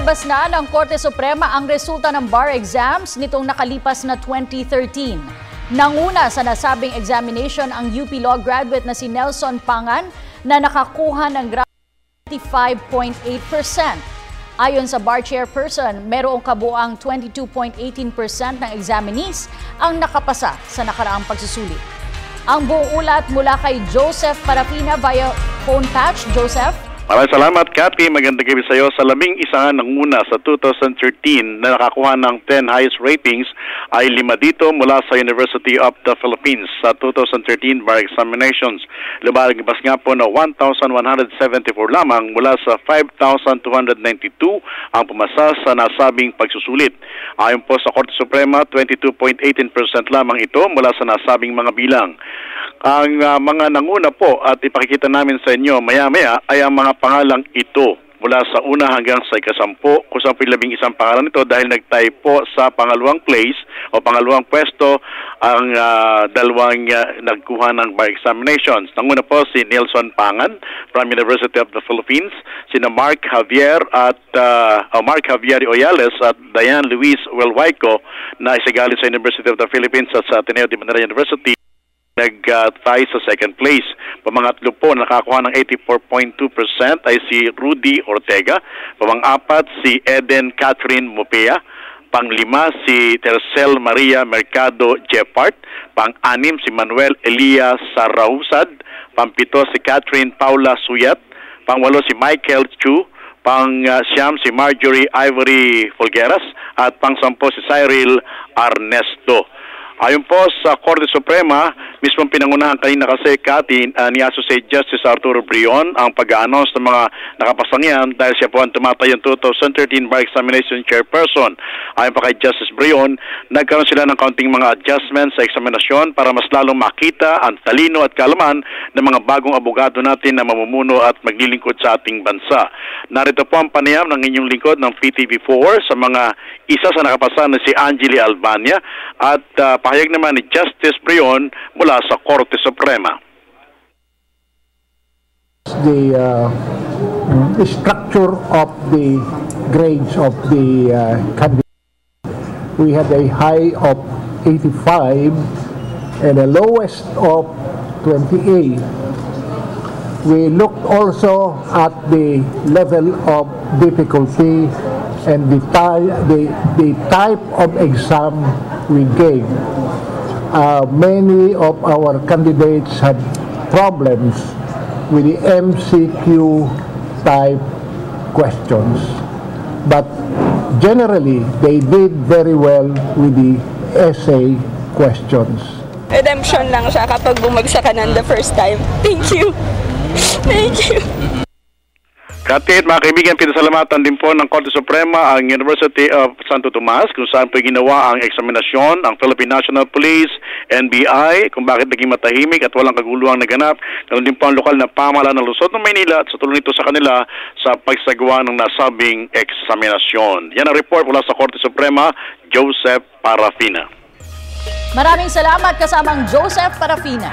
Inilabas na ng Korte Suprema ang resulta ng bar exams nitong nakalipas na 2013. Nanguna sa nasabing examination ang UP Law graduate na si Nelson Pangan na nakakuha ng grado 95.8%. Ayon sa bar chairperson, merong kabuang 22.18% ng examinees ang nakapasa sa nakaraang pagsusulit. Ang buong ulat mula kay Joseph Parafina via phone patch. Joseph? Maraming salamat, Kathy. Magandang gabi sa iyo. Sa 11 nanguna sa 2013 na nakakuha ng 10 highest ratings ay 5 dito mula sa University of the Philippines sa 2013 bar examinations. Lumabas nga po na 1,174 lamang mula sa 5,292 ang pumasa sa nasabing pagsusulit. Ayon po sa Korte Suprema, 22.18% lamang ito mula sa nasabing mga bilang. Ang mga nanguna po at ipakikita namin sa inyo maya-maya ay ang mga pangalang ito mula sa una hanggang sa ika-10. Kung saan 11 pangalan ito dahil nag-tie po sa pangalawang place o pangalawang pwesto ang dalawang nagkuha ng bar examinations. Nanguna po si Nelson Pangan from University of the Philippines, sina Mark Javier Oyales at Diane Luis Welwaico na isagalit sa University of the Philippines at sa Ateneo de Manila University. Nag-tie sa second place. Pamangatlo po, nakakuha ng 84.2% ay si Rudy Ortega. Pamang-apat, si Eden Catherine Mopea. Pang-5, si Tercel Maria Mercado Jepart. Pang-6, si Manuel Elia Sarausad. Pang-7, si Catherine Paula Suyat. Pang-8, si Michael Chu. Pang-9, si Marjorie Ivory Folgueras. At pang-10, si Cyril Arnesto. Ayon po sa Korte Suprema, mismong pinangunahan kanina kasi ni Associate Justice Arturo Brion ang pag-a-announce ng mga nakapasang yan dahil siya po ang tumatayong 2013 bar examination chairperson. Ayon pa kay Justice Brion, nagkaroon sila ng kaunting mga adjustments sa eksaminasyon para mas lalong makita ang talino at kaalaman ng mga bagong abogado natin na mamumuno at maglilingkod sa ating bansa. Narito po ang panayam ng inyong lingkod ng PTV4 sa mga isa sa nakapasa na si Angeli Albania at pahayag naman ni Justice Brion mula sa Korte Suprema. The structure of the grades of the candidates. We had a high of 85 and a lowest of 28. We looked also at the level of difficulty and the type of exam we gave. Many of our candidates had problems with the MCQ type questions, but generally they did very well with the essay questions. Redemption lang siya kapag bumagsak ka ng the first time. Thank you. Thank you. Katit, mga kaibigan, pinasalamatan din po ng Korte Suprema ang University of Santo Tomas kung saan po ginawa ang eksaminasyon, ang Philippine National Police, NBI, kung bakit naging matahimik at walang kaguluhang naganap. Ganun din po ang lokal na pamahalaan ng Luzon ng Maynila at sa tulong nito sa kanila sa pagsagawa ng nasabing eksaminasyon. Yan ang report mula sa Korte Suprema, Joseph Parafina. Maraming salamat kasamang Joseph Parafina.